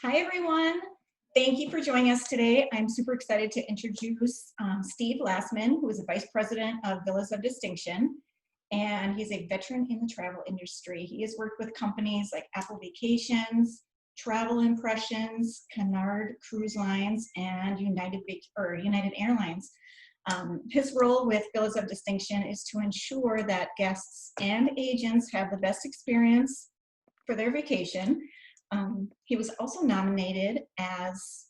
Hi, everyone. Thank you for joining us today. I'm super excited to introduce Steve Lassman, who is the Vice President of Villas of Distinction, and he's a veteran in the travel industry. He has worked with companies like Apple Vacations, Travel Impressions, Cunard Cruise Lines, and United Airlines. His role with Villas of Distinction is to ensure that guests and agents have the best experience for their vacation. He was also nominated as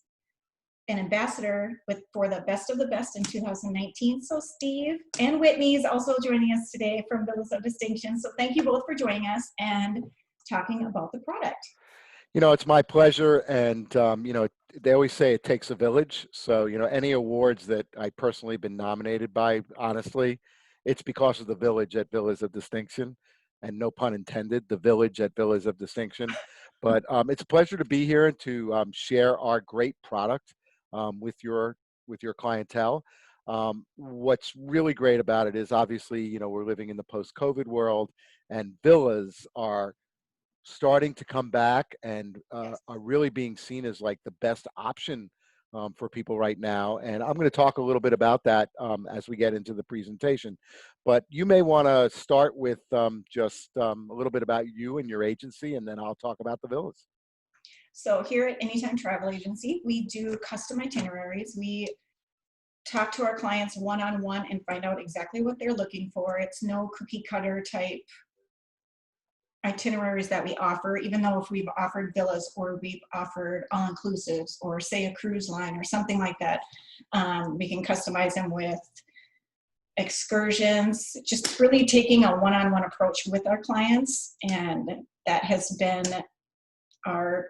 an ambassador for the Best of the Best in 2019. So Steve and Whitney is also joining us today from Villas of Distinction. So thank you both for joining us and talking about the product. It's my pleasure. And, they always say it takes a village. So, any awards that I personally been nominated by, honestly, it's because of the village at Villas of Distinction. And no pun intended, the village at Villas of Distinction. But it's a pleasure to be here and to share our great product with your clientele. What's really great about it is obviously, we're living in the post-COVID world, and villas are starting to come back and Yes. are really being seen as like the best option for people right now. And I'm going to talk a little bit about that as we get into the presentation. But you may want to start with just a little bit about you and your agency, and then I'll talk about the villas. So here at Anytime Travel Agency, we do custom itineraries. We talk to our clients one-on-one and find out exactly what they're looking for. It's no cookie cutter type itineraries that we offer, even though if we've offered villas or we've offered all-inclusives or say a cruise line or something like that, we can customize them with excursions, just really taking a one-on-one approach with our clients. And that has been our,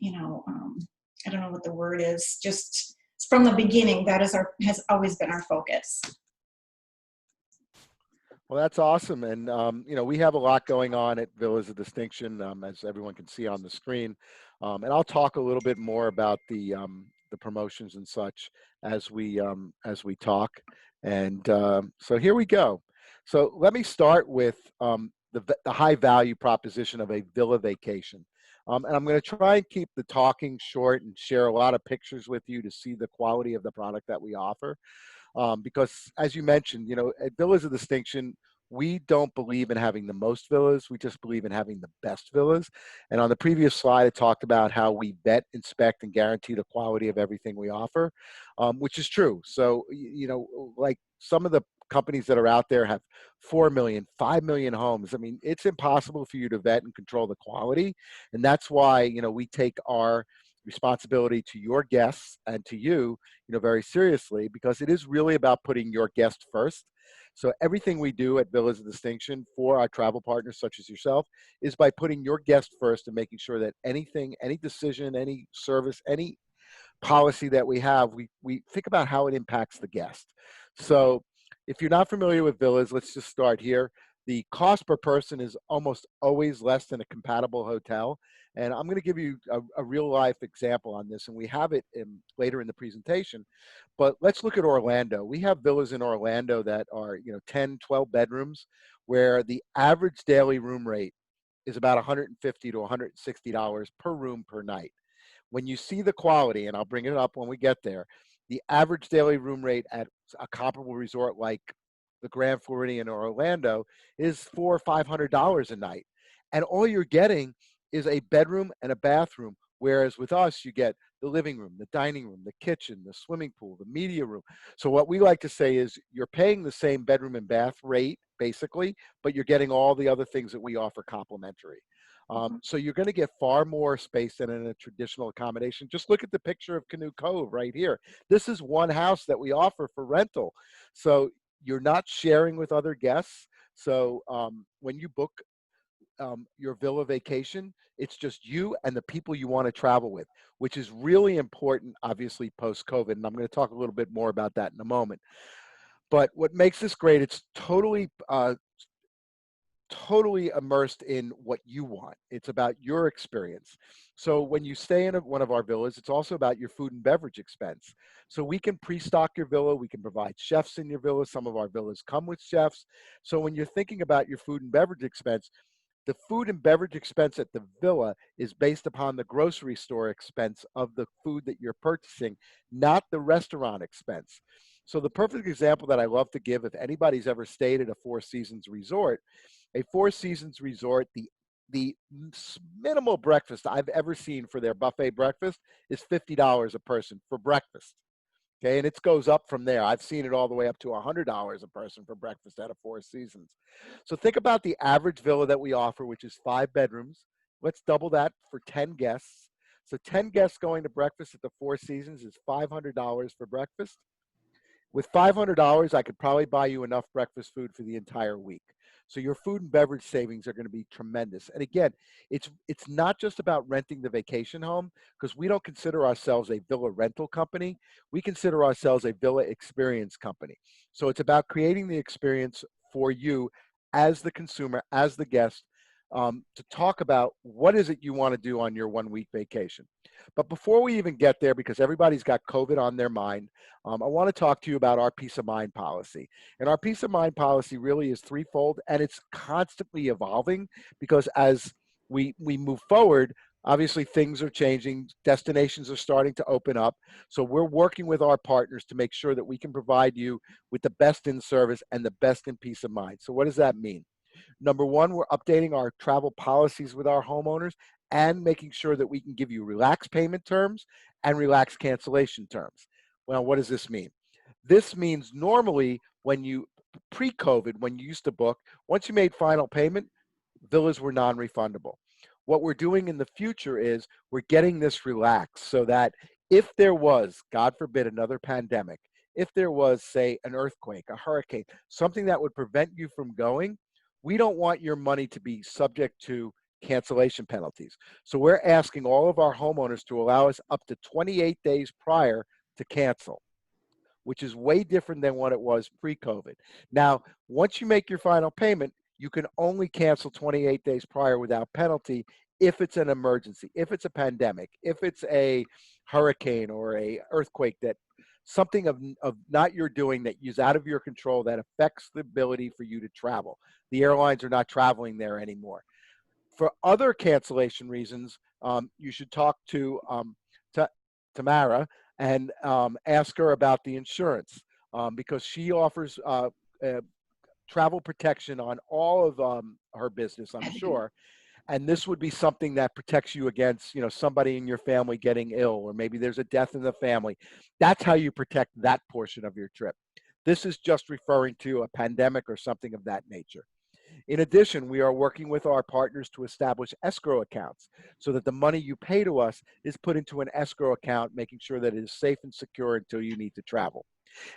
I don't know what the word is, just from the beginning, that has always been our focus. Well, that's awesome. And, we have a lot going on at Villas of Distinction, as everyone can see on the screen. And I'll talk a little bit more about the promotions and such as we talk. And so here we go. So let me start with the high value proposition of a villa vacation. And I'm going to try and keep the talking short and share a lot of pictures with you to see the quality of the product that we offer. Because as you mentioned, at Villas of Distinction, we don't believe in having the most villas. We just believe in having the best villas. And on the previous slide, I talked about how we vet, inspect, and guarantee the quality of everything we offer, which is true. So, like some of the companies that are out there have 4 million, 5 million homes. I mean, it's impossible for you to vet and control the quality. And that's why, we take our responsibility to your guests and to you, very seriously, because it is really about putting your guest first. So everything we do at Villas of Distinction for our travel partners, such as yourself, is by putting your guest first and making sure that anything, any decision, any service, any policy that we have, we think about how it impacts the guest. So if you're not familiar with villas, let's just start here. The cost per person is almost always less than a compatible hotel. And I'm going to give you a real life example on this, and we have it later in the presentation. But let's look at Orlando. We have villas in Orlando that are 10, 12 bedrooms, where the average daily room rate is about $150 to $160 per room per night. When you see the quality, and I'll bring it up when we get there, the average daily room rate at a comparable resort like the Grand Floridian or Orlando is $400 or $500 a night. And all you're getting is a bedroom and a bathroom. Whereas with us, you get the living room, the dining room, the kitchen, the swimming pool, the media room. So what we like to say is you're paying the same bedroom and bath rate, basically, but you're getting all the other things that we offer complimentary. So you're going to get far more space than in a traditional accommodation. Just look at the picture of Canoe Cove right here. This is one house that we offer for rental. So you're not sharing with other guests. So when you book your villa vacation, it's just you and the people you want to travel with, which is really important, obviously, post-COVID. And I'm going to talk a little bit more about that in a moment. But what makes this great, it's totally immersed in what you want. It's about your experience. So when you stay in one of our villas, it's also about your food and beverage expense. So we can pre-stock your villa. We can provide chefs in your villa. Some of our villas come with chefs. So when you're thinking about your food and beverage expense, The food and beverage expense at the villa is based upon the grocery store expense of the food that you're purchasing, not the restaurant expense. So the perfect example that I love to give, if anybody's ever stayed at a Four Seasons resort, a Four Seasons resort, the minimal breakfast I've ever seen for their buffet breakfast is $50 a person for breakfast. Okay, and it goes up from there. I've seen it all the way up to $100 a person for breakfast at a Four Seasons. So think about the average villa that we offer, which is 5 bedrooms. Let's double that for 10 guests. So 10 guests going to breakfast at the Four Seasons is $500 for breakfast. With $500, I could probably buy you enough breakfast food for the entire week. So your food and beverage savings are going to be tremendous. And again, it's not just about renting the vacation home, because we don't consider ourselves a villa rental company. We consider ourselves a villa experience company. So it's about creating the experience for you as the consumer, as the guest, to talk about what is it you want to do on your 1 week vacation. But before we even get there, because everybody's got COVID on their mind, I want to talk to you about our peace of mind policy. And our peace of mind policy really is threefold, and it's constantly evolving, because as we move forward, obviously things are changing, destinations are starting to open up. So we're working with our partners to make sure that we can provide you with the best in service and the best in peace of mind. So what does that mean? Number one, we're updating our travel policies with our homeowners and making sure that we can give you relaxed payment terms and relaxed cancellation terms. Well, what does this mean? This means normally when you, pre-COVID, when you used to book, once you made final payment, villas were non-refundable. What we're doing in the future is we're getting this relaxed so that if there was, God forbid, another pandemic, if there was, say, an earthquake, a hurricane, something that would prevent you from going, we don't want your money to be subject to cancellation penalties. So we're asking all of our homeowners to allow us up to 28 days prior to cancel, which is way different than what it was pre-COVID. Now, once you make your final payment, you can only cancel 28 days prior without penalty if it's an emergency, if it's a pandemic, if it's a hurricane or a earthquake, that something of not your doing that is out of your control that affects the ability for you to travel. The airlines are not traveling there anymore. For other cancellation reasons, you should talk to Tamara and ask her about the insurance, because she offers travel protection on all of her business, I'm sure. And this would be something that protects you against, somebody in your family getting ill, or maybe there's a death in the family. That's how you protect that portion of your trip. This is just referring to a pandemic or something of that nature. In addition, we are working with our partners to establish escrow accounts so that the money you pay to us is put into an escrow account, making sure that it is safe and secure until you need to travel.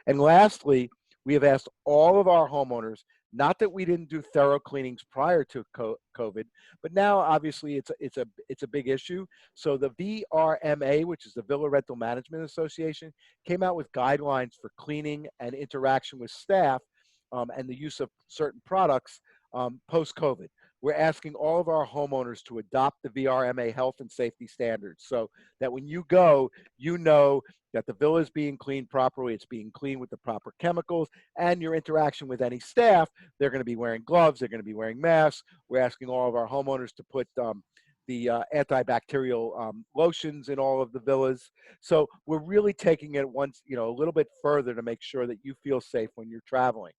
And lastly, we have asked all of our homeowners, not that we didn't do thorough cleanings prior to COVID, but now obviously it's a big issue. So the VRMA, which is the Villa Rental Management Association, came out with guidelines for cleaning and interaction with staff, and the use of certain products post-COVID. We're asking all of our homeowners to adopt the VRMA health and safety standards so that when you go, you know that the villa is being cleaned properly, it's being cleaned with the proper chemicals, and your interaction with any staff, they're going to be wearing gloves, they're going to be wearing masks. We're asking all of our homeowners to put the antibacterial lotions in all of the villas. So we're really taking it a little bit further to make sure that you feel safe when you're traveling.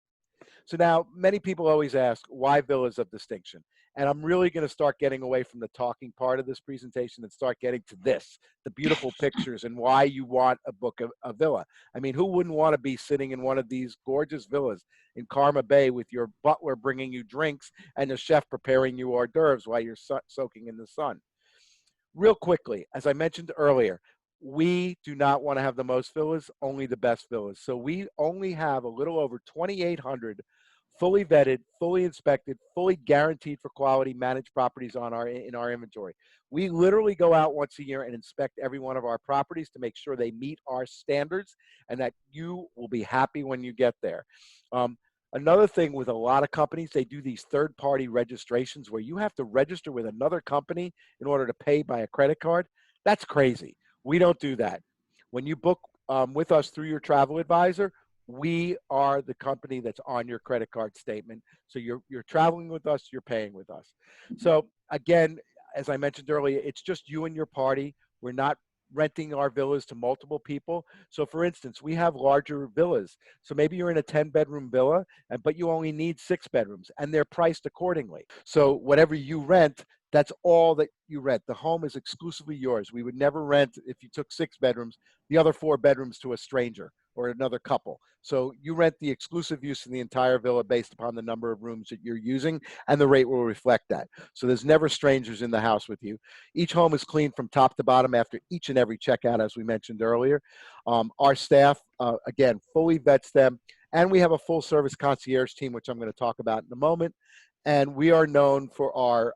So now many people always ask, why villas of distinction? And I'm really going to start getting away from the talking part of this presentation and start getting to this, the beautiful pictures and why you want a book of a villa. I mean, who wouldn't want to be sitting in one of these gorgeous villas in Karma Bay with your butler bringing you drinks and the chef preparing you hors d'oeuvres while you're soaking in the sun? Real quickly, as I mentioned earlier, we do not want to have the most villas, only the best villas. So we only have a little over 2,800 fully vetted, fully inspected, fully guaranteed for quality managed properties in our inventory. We literally go out once a year and inspect every one of our properties to make sure they meet our standards and that you will be happy when you get there. Another thing with a lot of companies, they do these third-party registrations where you have to register with another company in order to pay by a credit card. That's crazy. We don't do that. When you book with us through your travel advisor, We are the company that's on your credit card statement. So you're traveling with us, you're paying with us. So again, as I mentioned earlier, it's just you and your party. We're not renting our villas to multiple people. So for instance, we have larger villas. So maybe you're in a 10-bedroom villa, but you only need 6 bedrooms, and they're priced accordingly. So whatever you rent, that's all that you rent. The home is exclusively yours. We would never rent, if you took 6 bedrooms, the other 4 bedrooms to a stranger or another couple. So you rent the exclusive use of the entire villa based upon the number of rooms that you're using, and the rate will reflect that. So there's never strangers in the house with you. Each home is cleaned from top to bottom after each and every checkout, as we mentioned earlier. Our staff, again, fully vets them, and we have a full service concierge team, which I'm going to talk about in a moment. And we are known for our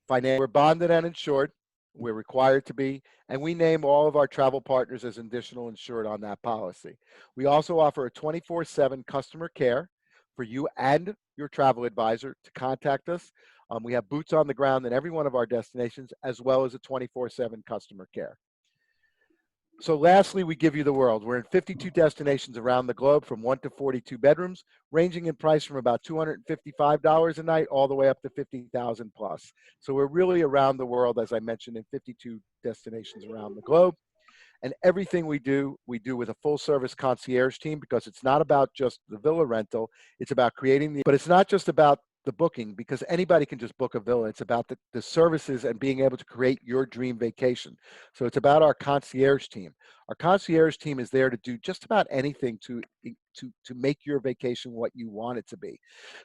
financial. We're bonded and insured. We're required to be, and we name all of our travel partners as additional insured on that policy. We also offer a 24/7 customer care for you and your travel advisor to contact us. We have boots on the ground in every one of our destinations, as well as a 24/7 customer care. So lastly, we give you the world. We're in 52 destinations around the globe, from 1 to 42 bedrooms, ranging in price from about $255 a night all the way up to $50,000 plus. So we're really around the world, as I mentioned, in 52 destinations around the globe. And everything we do with a full service concierge team, because it's not about just the villa rental. It's about but it's not just about the booking, because anybody can just book a villa. It's about the services and being able to create your dream vacation. So it's about our concierge team. Our concierge team is there to do just about anything to make your vacation what you want it to be.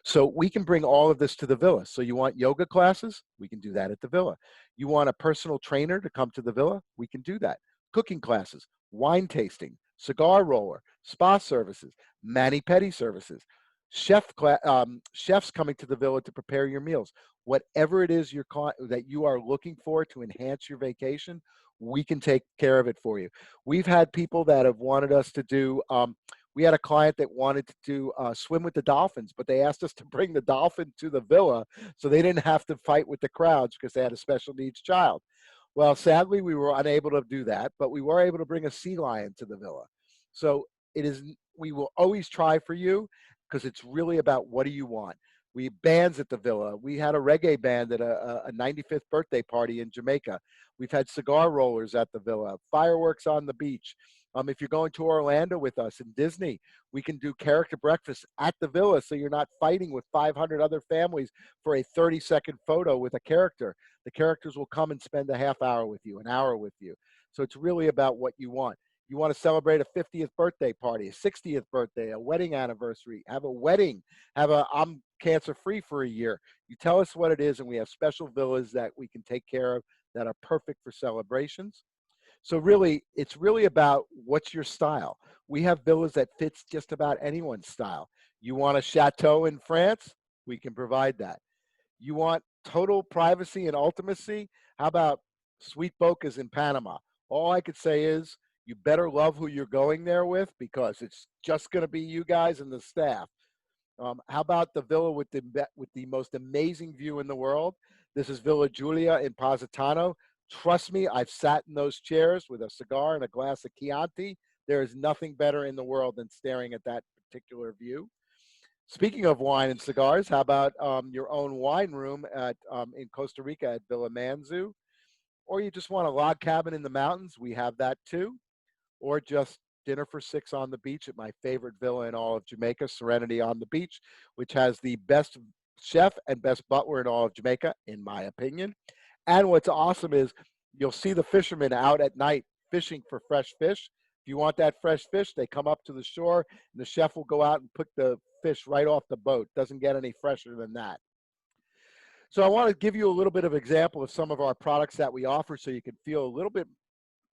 So we can bring all of this to the villa. So you want yoga classes? We can do that at the villa. You want a personal trainer to come to the villa? We can do that. Cooking classes, wine tasting, cigar roller, spa services, mani-pedi services, chefs coming to the villa to prepare your meals. Whatever it is that you are looking for to enhance your vacation, we can take care of it for you. We've had people that have wanted us to do. We had a client that wanted to do swim with the dolphins, but they asked us to bring the dolphin to the villa so they didn't have to fight with the crowds because they had a special needs child. Well, sadly, we were unable to do that, but we were able to bring a sea lion to the villa. So we will always try for you, because it's really about what do you want. We have bands at the villa. We had a reggae band at a 95th birthday party in Jamaica. We've had cigar rollers at the villa, fireworks on the beach. If you're going to Orlando with us in Disney, we can do character breakfast at the villa, so you're not fighting with 500 other families for a 30-second photo with a character. The characters will come and spend a half hour with you, an hour with you. So it's really about what you want. You want to celebrate a 50th birthday party, a 60th birthday, a wedding anniversary, have a wedding, I'm cancer free for a year. You tell us what it is, and we have special villas that we can take care of that are perfect for celebrations. So really, it's really about what's your style. We have villas that fits just about anyone's style. You want a chateau in France? We can provide that. You want total privacy and ultimacy? How about Sweet Bocas in Panama? All I could say is you better love who you're going there with, because it's just going to be you guys and the staff. How about the villa with the most amazing view in the world? This is Villa Giulia in Positano. Trust me, I've sat in those chairs with a cigar and a glass of Chianti. There is nothing better in the world than staring at that particular view. Speaking of wine and cigars, how about your own wine room in Costa Rica at Villa Manzu? Or you just want a log cabin in the mountains? We have that too. Or just dinner for six on the beach at my favorite villa in all of Jamaica, Serenity on the Beach, which has the best chef and best butler in all of Jamaica, in my opinion. And what's awesome is you'll see the fishermen out at night fishing for fresh fish. If you want that fresh fish, they come up to the shore, and the chef will go out and put the fish right off the boat. Doesn't get any fresher than that. So I want to give you a little bit of example of some of our products that we offer, so you can feel a little bit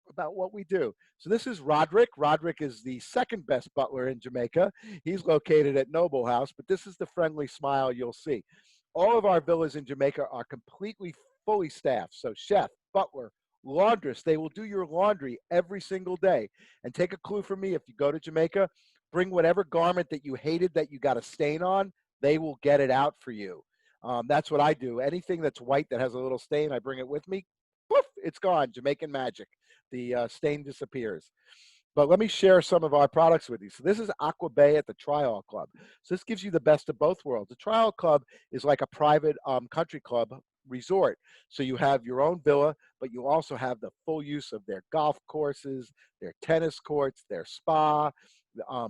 about what we do. So this is Roderick. Roderick is the second best butler in Jamaica. He's located at Noble House, but this is the friendly smile you'll see. All of our villas in Jamaica are completely fully staffed. So chef, butler, laundress, they will do your laundry every single day. And take a clue from me, if you go to Jamaica, bring whatever garment that you hated that you got a stain on, they will get it out for you. That's what I do. Anything that's white that has a little stain, I bring it with me. Poof, it's gone. Jamaican magic. The stain disappears. But let me share some of our products with you. So this is Aqua Bay at the Trial Club. So this gives you the best of both worlds. The Trial Club is like a private country club resort. So you have your own villa, but you also have the full use of their golf courses, their tennis courts, their spa.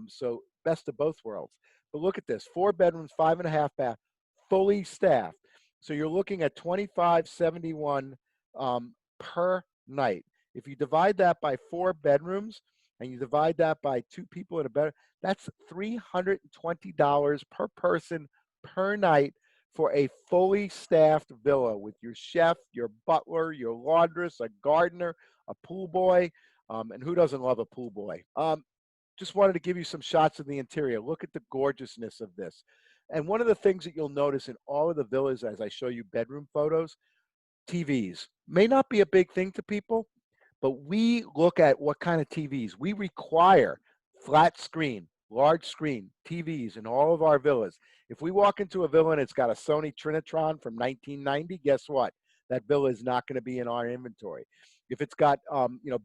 So best of both worlds. But look at this: 4 bedrooms, 5.5 bath, fully staffed. So you're looking at 2571 per night. If you divide that by 4 bedrooms and you divide that by 2 people in a bed, that's $320 per person per night for a fully staffed villa with your chef, your butler, your laundress, a gardener, a pool boy, and who doesn't love a pool boy? Just wanted to give you some shots of the interior. Look at the gorgeousness of this. And one of the things that you'll notice in all of the villas as I show you bedroom photos, TVs. May not be a big thing to people, but we look at what kind of TVs. We require flat screen, large screen TVs in all of our villas. If we walk into a villa and it's got a Sony Trinitron from 1990, guess what? That villa is not going to be in our inventory. If it's got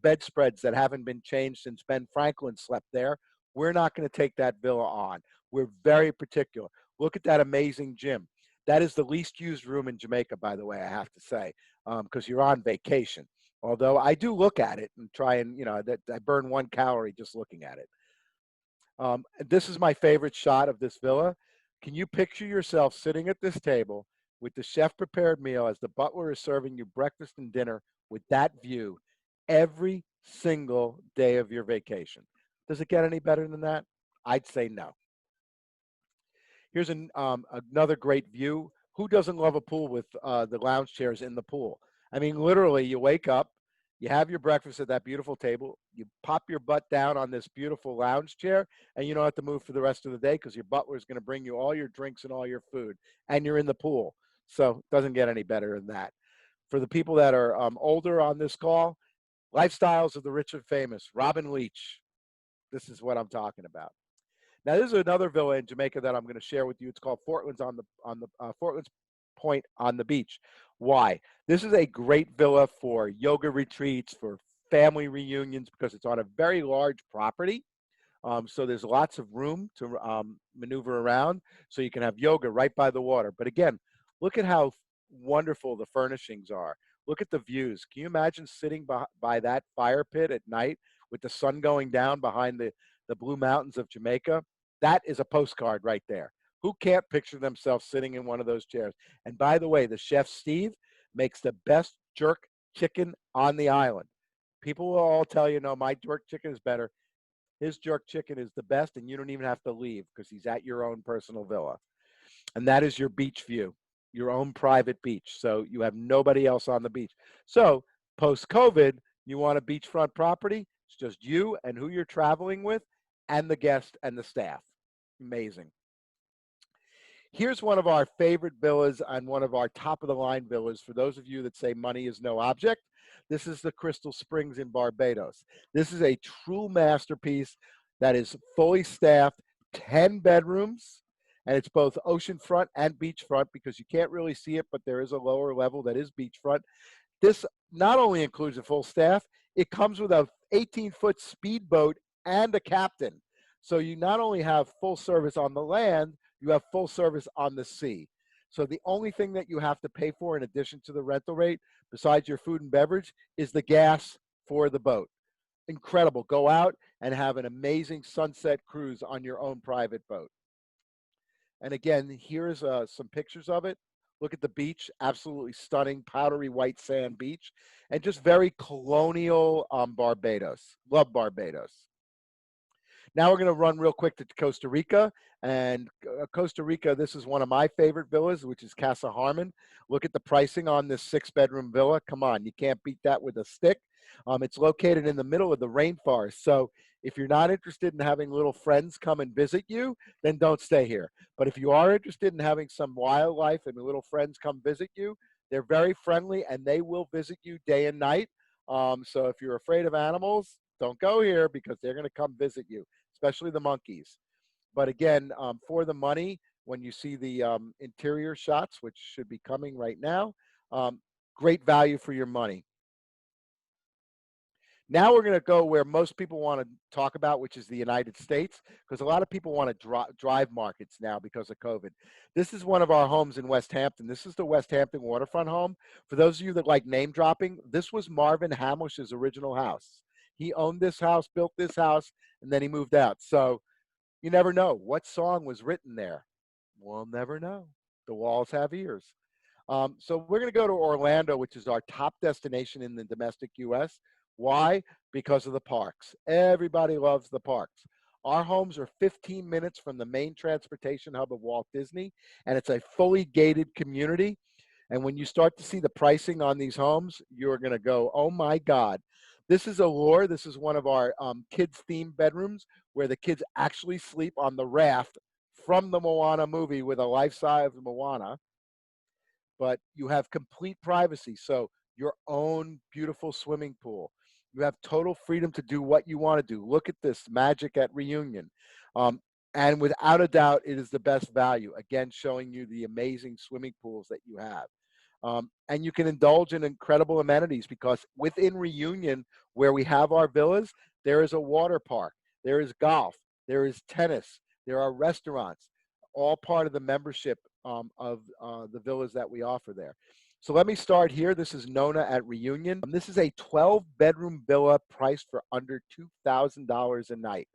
bedspreads that haven't been changed since Ben Franklin slept there, we're not going to take that villa on. We're very particular. Look at that amazing gym. That is the least used room in Jamaica, by the way, I have to say, because you're on vacation. Although I do look at it and try and, that I burn 1 calorie just looking at it. This is my favorite shot of this villa. Can you picture yourself sitting at this table with the chef prepared meal as the butler is serving you breakfast and dinner with that view every single day of your vacation? Does it get any better than that? I'd say no. Here's another great view. Who doesn't love a pool with the lounge chairs in the pool? I mean, literally, you wake up, you have your breakfast at that beautiful table, you pop your butt down on this beautiful lounge chair, and you don't have to move for the rest of the day because your butler is going to bring you all your drinks and all your food, and you're in the pool. So it doesn't get any better than that. For the people that are older on this call, Lifestyles of the Rich and Famous, Robin Leach. This is what I'm talking about. Now, this is another villa in Jamaica that I'm going to share with you. It's called Fortlands Fortlands Point on the beach. Why? This is a great villa for yoga retreats, for family reunions, because it's on a very large property. So there's lots of room to maneuver around. So you can have yoga right by the water. But again, look at how wonderful the furnishings are. Look at the views. Can you imagine sitting by that fire pit at night with the sun going down behind the Blue Mountains of Jamaica? That is a postcard right there. Who can't picture themselves sitting in one of those chairs? And by the way, the chef Steve makes the best jerk chicken on the island. People will all tell you, no, my jerk chicken is better. His jerk chicken is the best, and you don't even have to leave because he's at your own personal villa. And that is your beach view, your own private beach. So you have nobody else on the beach. So post-COVID, you want a beachfront property. It's just you and who you're traveling with and the guest and the staff. Amazing. Here's one of our favorite villas and one of our top of the line villas for those of you that say money is no object. This is the Crystal Springs in Barbados. This is a true masterpiece that is fully staffed, 10 bedrooms, and it's both oceanfront and beachfront because you can't really see it, but there is a lower level that is beachfront. This not only includes a full staff, it comes with a 18-foot speedboat and a captain. So you not only have full service on the land, you have full service on the sea. So the only thing that you have to pay for in addition to the rental rate, besides your food and beverage, is the gas for the boat. Incredible. Go out and have an amazing sunset cruise on your own private boat. And again, here's some pictures of it. Look at the beach, absolutely stunning, powdery white sand beach, and just very colonial Barbados. Love Barbados. Now we're going to run real quick to Costa Rica. And Costa Rica, this is one of my favorite villas, which is Casa Harmon. Look at the pricing on this 6-bedroom villa. Come on, you can't beat that with a stick. It's located in the middle of the rainforest. So if you're not interested in having little friends come and visit you, then don't stay here. But if you are interested in having some wildlife and little friends come visit you, they're very friendly and they will visit you day and night. So if you're afraid of animals, don't go here because they're going to come visit you, especially the monkeys. But again, for the money, when you see the interior shots, which should be coming right now, great value for your money. Now we're going to go where most people want to talk about, which is the United States, because a lot of people want to drive markets now because of COVID. This is one of our homes in West Hampton. This is the West Hampton waterfront home. For those of you that like name dropping, this was Marvin Hamlish's original house. He owned this house, built this house, and then he moved out. So you never know what song was written there. We'll never know. The walls have ears. So we're going to go to Orlando, which is our top destination in the domestic U.S. Why? Because of the parks. Everybody loves the parks. Our homes are 15 minutes from the main transportation hub of Walt Disney, and it's a fully gated community. And when you start to see the pricing on these homes, you're going to go, oh my God. This is Allure. This is one of our kids' themed bedrooms where the kids actually sleep on the raft from the Moana movie with a life-size Moana, but you have complete privacy. So your own beautiful swimming pool. You have total freedom to do what you want to do. Look at this magic at Reunion. And without a doubt, it is the best value. Again, showing you the amazing swimming pools that you have. And you can indulge in incredible amenities because within Reunion, where we have our villas, there is a water park, there is golf, there is tennis, there are restaurants, all part of the membership of the villas that we offer there. So let me start here. This is Nona at Reunion. This is a 12-bedroom villa priced for under $2,000 a night.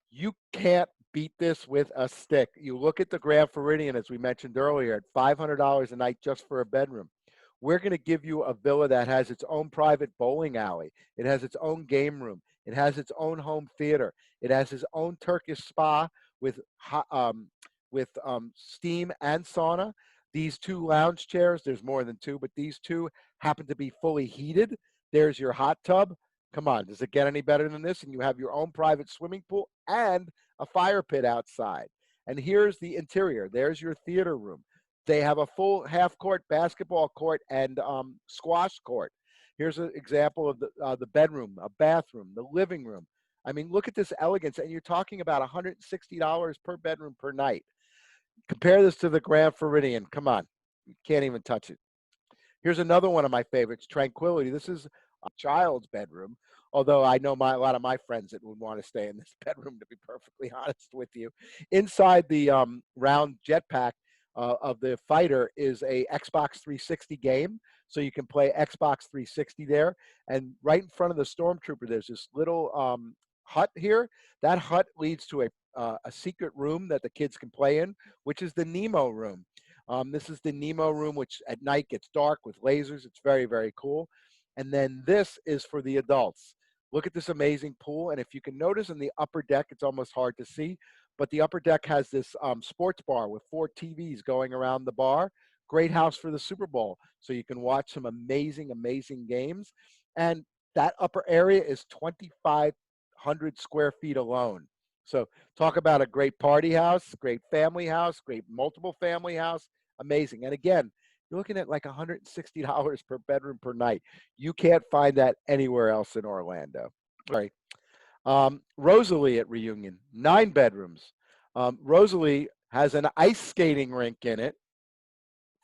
You can't beat this with a stick. You look at the Grand Floridian, as we mentioned earlier, at $500 a night just for a bedroom. We're going to give you a villa that has its own private bowling alley. It has its own game room. It has its own home theater. It has its own Turkish spa with steam and sauna. These two lounge chairs, there's more than two, but these two happen to be fully heated. There's your hot tub. Come on, does it get any better than this? And you have your own private swimming pool and a fire pit outside. And here's the interior. There's your theater room. They have a full half-court basketball court and squash court. Here's an example of the bedroom, a bathroom, the living room. I mean, look at this elegance, and you're talking about $160 per bedroom per night. Compare this to the Grand Floridian. Come on, you can't even touch it. Here's another one of my favorites, Tranquility. This is a child's bedroom, although I know a lot of my friends that would want to stay in this bedroom, to be perfectly honest with you. Inside the round jetpack of the fighter is a Xbox 360 game, so you can play Xbox 360 there. And right in front of the Stormtrooper, there's this little hut here. That hut leads to a secret room that the kids can play in, which is the Nemo room. This is the Nemo room, which at night gets dark with lasers. It's very, very cool. And then this is for the adults. Look at this amazing pool. And if you can notice in the upper deck, it's almost hard to see, but the upper deck has this sports bar with 4 TVs going around the bar. Great house for the Super Bowl. So you can watch some amazing, amazing games. And that upper area is 2,500 square feet alone. So talk about a great party house, great family house, great multiple family house. Amazing. And again, you're looking at like $160 per bedroom per night. You can't find that anywhere else in Orlando. All right. Rosalie at Reunion, 9 bedrooms. Rosalie has an ice skating rink in it,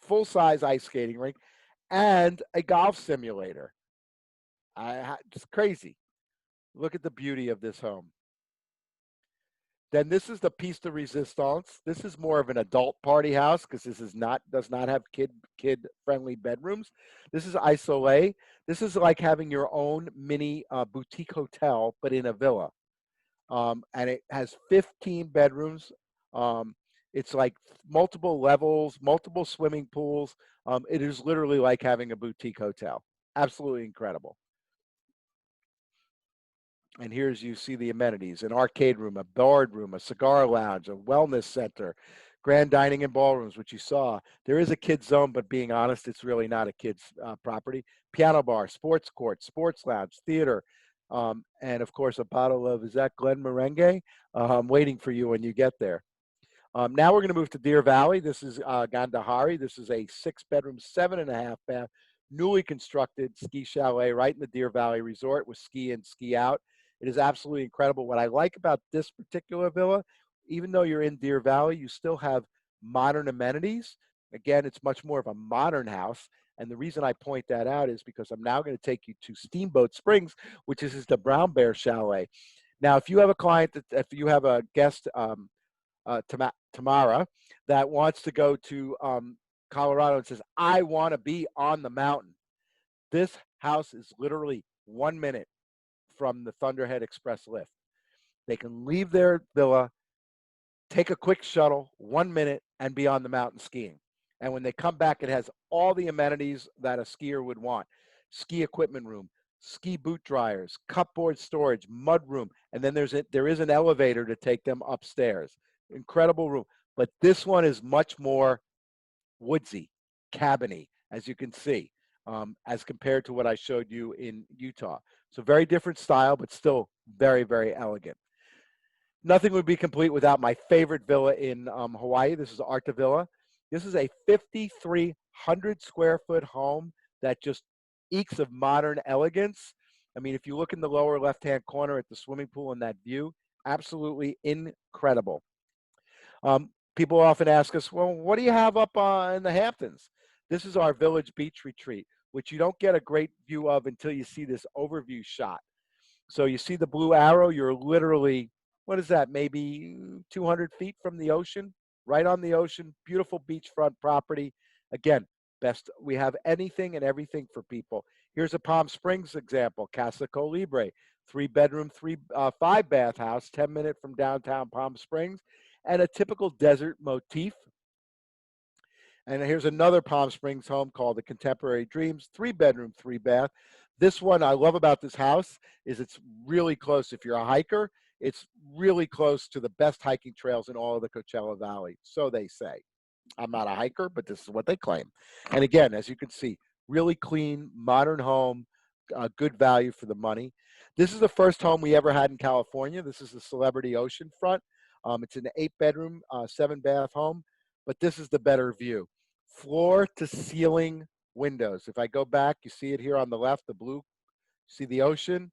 full-size ice skating rink, and a golf simulator. It's crazy. Look at the beauty of this home. Then this is the piece de resistance. This is more of an adult party house because this is does not have kid friendly bedrooms. This is Isolé. This is like having your own mini boutique hotel, but in a villa. And it has 15 bedrooms. It's like multiple levels, multiple swimming pools. It is literally like having a boutique hotel. Absolutely incredible. And here's, you see the amenities, an arcade room, a board room, a cigar lounge, a wellness center, grand dining and ballrooms, which you saw. There is a kids zone, but being honest, it's really not a kids property. Piano bar, sports court, sports lounge, theater, and of course a bottle of, is that Glen Merengue? Waiting for you when you get there. Now we're going to move to Deer Valley. This is Gandhari. This is a 6-bedroom, 7.5 bath, newly constructed ski chalet right in the Deer Valley Resort with ski in, ski out. It is absolutely incredible. What I like about this particular villa, even though you're in Deer Valley, you still have modern amenities. Again, it's much more of a modern house. And the reason I point that out is because I'm now going to take you to Steamboat Springs, which is the Brown Bear Chalet. Now, if you have a client, if you have a guest, Tamara, that wants to go to Colorado and says, I want to be on the mountain, this house is literally 1 minute from the Thunderhead Express lift. They can leave their villa, take a quick shuttle, 1 minute, and be on the mountain skiing. And when they come back, it has all the amenities that a skier would want: ski equipment room, ski boot dryers, cupboard storage, mud room, and then there is an elevator to take them upstairs. Incredible room. But this one is much more woodsy, cabiny, as you can see, as compared to what I showed you in Utah. So very different style, but still very, very elegant. Nothing would be complete without my favorite villa in Hawaii. This is Arta Villa. This is a 5,300 square foot home that just ekes of modern elegance. I mean, if you look in the lower left-hand corner at the swimming pool and that view, absolutely incredible. People often ask us, well, what do you have up in the Hamptons? This is our Village Beach Retreat, which you don't get a great view of until you see this overview shot. So you see the blue arrow, you're literally, what is that, maybe 200 feet from the ocean, right on the ocean, beautiful beachfront property. Again, best, we have anything and everything for people. Here's a Palm Springs example, Casa Colibre, 3-bedroom, 5-bath house, 10-minute from downtown Palm Springs, and a typical desert motif. And here's another Palm Springs home called the Contemporary Dreams, 3-bedroom, 3-bath. This one I love about this house is it's really close. If you're a hiker, it's really close to the best hiking trails in all of the Coachella Valley. So they say. I'm not a hiker, but this is what they claim. And again, as you can see, really clean, modern home, good value for the money. This is the first home we ever had in California. This is the Celebrity Oceanfront. It's an 8-bedroom, 7-bath home, but this is the better view. Floor to ceiling windows. If I go back, you see it here on the left, the blue, see the ocean.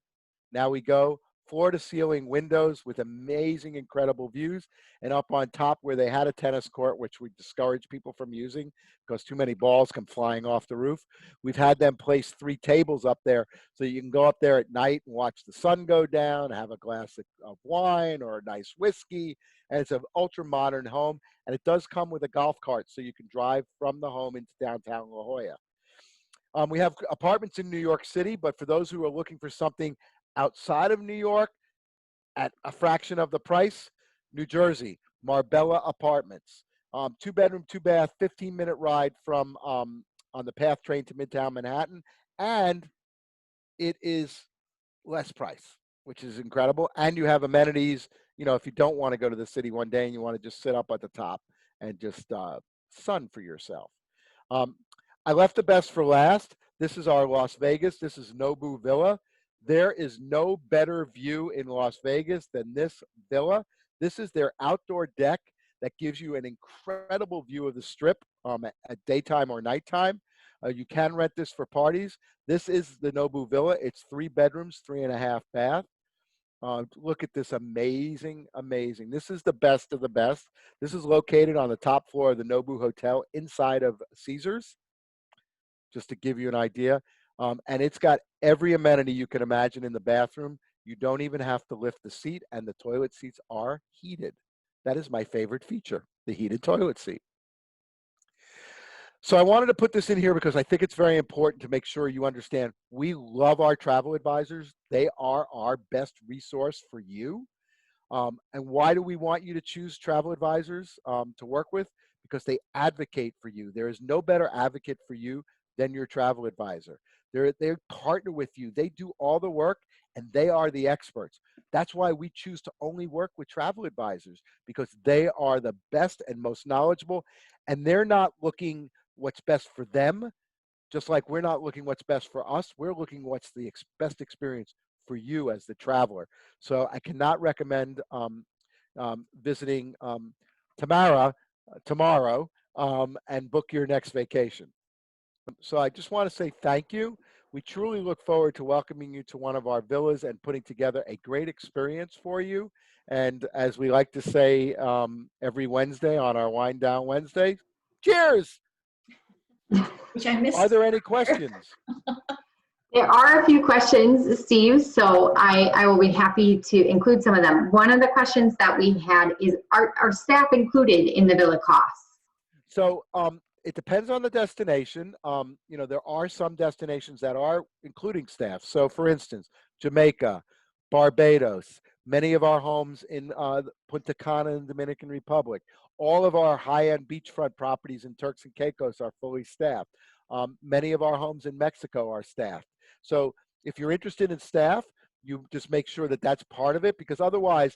Now we go floor to ceiling windows with amazing, incredible views. And up on top where they had a tennis court, which we discourage people from using because too many balls come flying off the roof, we've had them place 3 tables up there so you can go up there at night and watch the sun go down, have a glass of wine or a nice whiskey. And it's an ultra modern home. And it does come with a golf cart so you can drive from the home into downtown La Jolla. We have apartments in New York City, but for those who are looking for something outside of New York at a fraction of the price, New Jersey, Marbella Apartments. 2-bedroom, 2-bath, 15-minute ride from on the PATH train to Midtown Manhattan. And it is less price, which is incredible. And you have amenities, you know, if you don't want to go to the city one day and you want to just sit up at the top and just sun for yourself. I left the best for last. This is our Las Vegas. This is Nobu Villa. There is no better view in Las Vegas than this villa. This is their outdoor deck that gives you an incredible view of the Strip at daytime or nighttime. You can rent this for parties. This is the Nobu Villa. It's 3 bedrooms, 3.5 bath. Look at this amazing, amazing. This is the best of the best. This is located on the top floor of the Nobu Hotel inside of Caesars, just to give you an idea. And it's got every amenity you can imagine in the bathroom. You don't even have to lift the seat, and the toilet seats are heated. That is my favorite feature, the heated toilet seat. So I wanted to put this in here because I think it's very important to make sure you understand we love our travel advisors. They are our best resource for you. And why do we want you to choose travel advisors to work with? Because they advocate for you. There is no better advocate for you than your travel advisor. They partner with you. They do all the work and they are the experts. That's why we choose to only work with travel advisors, because they are the best and most knowledgeable, and they're not looking what's best for them, just like we're not looking what's best for us. We're looking what's the best experience for you as the traveler. So I cannot recommend visiting Tamara tomorrow and book your next vacation. So I just want to say thank you. We truly look forward to welcoming you to one of our villas and putting together a great experience for you. And as we like to say every Wednesday on our Wind Down Wednesday, cheers! which I missed. Are there any questions? There are a few questions, Steve, so I will be happy to include some of them. One of the questions that we had is, are staff included in the villa costs? So it depends on the destination. You know, there are some destinations that are including staff. So for instance, Jamaica, Barbados, many of our homes in Punta Cana in the Dominican Republic, all of our high-end beachfront properties in Turks and Caicos are fully staffed. Many of our homes in Mexico are staffed. So if you're interested in staff, you just make sure that that's part of it, because otherwise,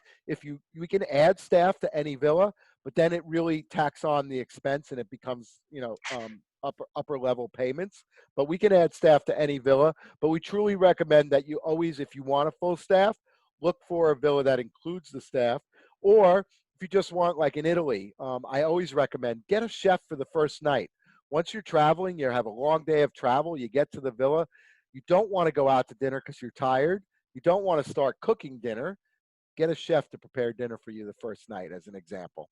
we can add staff to any villa, but then it really tacks on the expense and it becomes, you know, upper level payments. But we can add staff to any villa, but we truly recommend that you always, if you want a full staff, look for a villa that includes the staff. Or if you just want, like in Italy, I always recommend get a chef for the first night. Once you're traveling, you have a long day of travel, you get to the villa, you don't want to go out to dinner because you're tired. You don't want to start cooking dinner. Get a chef to prepare dinner for you the first night, as an example.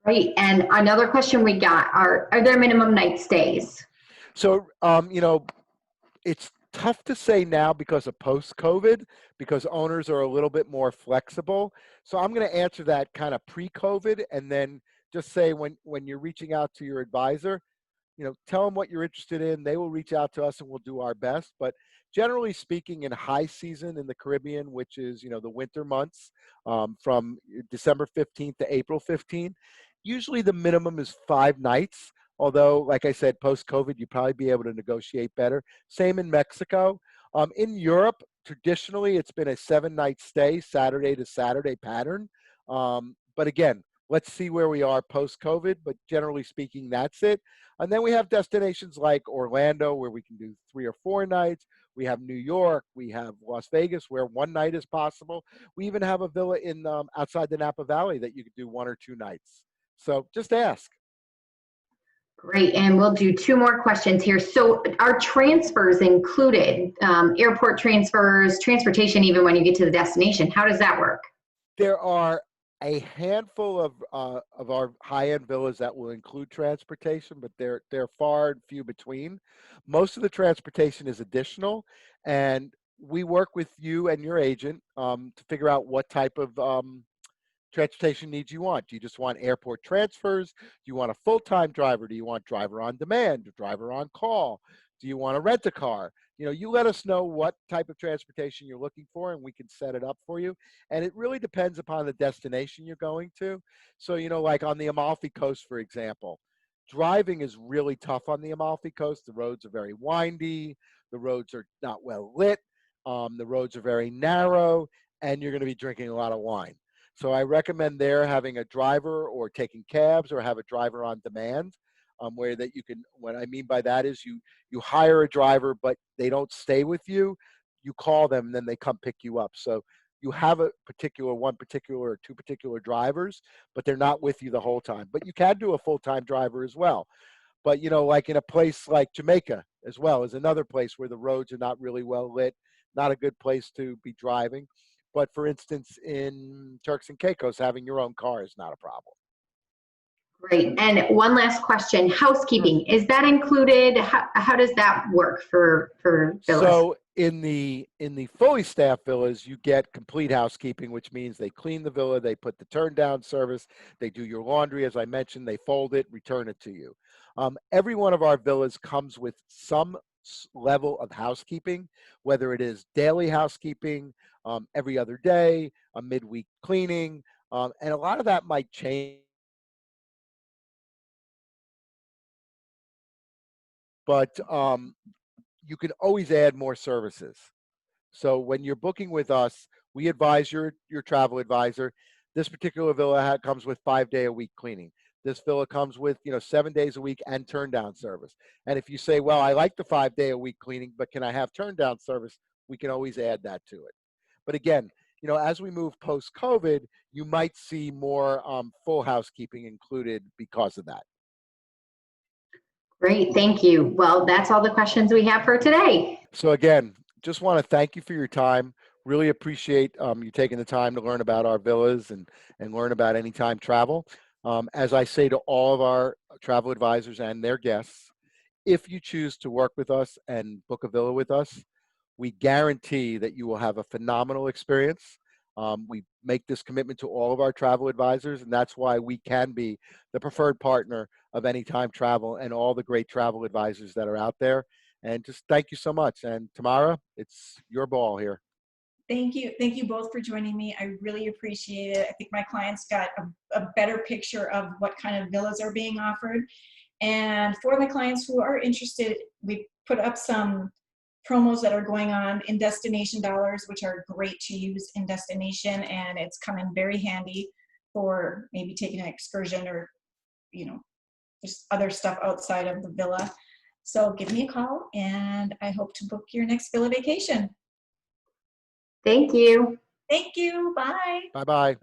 Great. And another question we got are there minimum night stays? So, you know, it's tough to say now because of post-COVID, because owners are a little bit more flexible. So I'm going to answer that kind of pre-COVID, and then just say when you're reaching out to your advisor, you know, tell them what you're interested in. They will reach out to us and we'll do our best. But generally speaking, in high season in the Caribbean, which is, you know, the winter months, from December 15th to April 15th, usually the minimum is 5 nights. Although, like I said, post-COVID, you'd probably be able to negotiate better. Same in Mexico. In Europe, traditionally, it's been a 7-night stay, Saturday to Saturday pattern. But again, let's see where we are post-COVID, but generally speaking, that's it. And then we have destinations like Orlando, where we can do 3 or 4 nights. We have New York, we have Las Vegas, where 1 night is possible. We even have a villa in outside the Napa Valley that you could do 1 or 2 nights. So just ask. Great, and we'll do 2 more questions here. So are transfers included? Airport transfers, transportation, even when you get to the destination, how does that work? There are a handful of our high-end villas that will include transportation, but they're far and few between. Most of the transportation is additional, and we work with you and your agent to figure out what type of transportation needs you want. Do you just want airport transfers? Do you want a full-time driver? Do you want driver on demand, driver on call? Do you want to rent a car? You know, you let us know what type of transportation you're looking for and we can set it up for you. And it really depends upon the destination you're going to. So, you know, like on the Amalfi Coast, for example, driving is really tough on the Amalfi Coast. The roads are very windy. The roads are not well lit. The roads are very narrow, and you're going to be drinking a lot of wine. So I recommend there having a driver or taking cabs or have a driver on demand, where that you can, what I mean by that is you hire a driver, but they don't stay with you. You call them and then they come pick you up. So you have a particular, 1 particular or 2 particular drivers, but they're not with you the whole time. But you can do a full-time driver as well. But, you know, like in a place like Jamaica as well is another place where the roads are not really well lit, not a good place to be driving. But for instance, in Turks and Caicos, having your own car is not a problem. Great. And one last question, housekeeping, is that included? How does that work for villas? So in the fully staffed villas, you get complete housekeeping, which means they clean the villa, they put the turn down service, they do your laundry, as I mentioned, they fold it, return it to you. Every one of our villas comes with some level of housekeeping, whether it is daily housekeeping, every other day, a midweek cleaning, and a lot of that might change. But you can always add more services. So when you're booking with us, we advise your travel advisor. This particular villa comes with 5-day-a-week cleaning. This villa comes with, you know, 7 days a week and turn down service. And if you say, well, I like the 5-day-a-week cleaning, but can I have turn down service? We can always add that to it. But again, you know, as we move post-COVID, you might see more full housekeeping included because of that. Great, thank you. Well, that's all the questions we have for today. So again, just want to thank you for your time. Really appreciate you taking the time to learn about our villas and learn about Anytime Travel. As I say to all of our travel advisors and their guests. If you choose to work with us and book a villa with us, we guarantee that you will have a phenomenal experience. We make this commitment to all of our travel advisors, and that's why we can be the preferred partner of Anytime Travel and all the great travel advisors that are out there. And just thank you so much. And Tamara, it's your ball here. Thank you. Thank you both for joining me. I really appreciate it. I think my clients got a better picture of what kind of villas are being offered. And for my clients who are interested, we put up some promos that are going on in Destination Dollars, which are great to use in destination, and it's come in very handy for maybe taking an excursion or, you know, just other stuff outside of the villa. So give me a call, and I hope to book your next villa vacation. Thank you. Thank you. Bye. Bye-bye.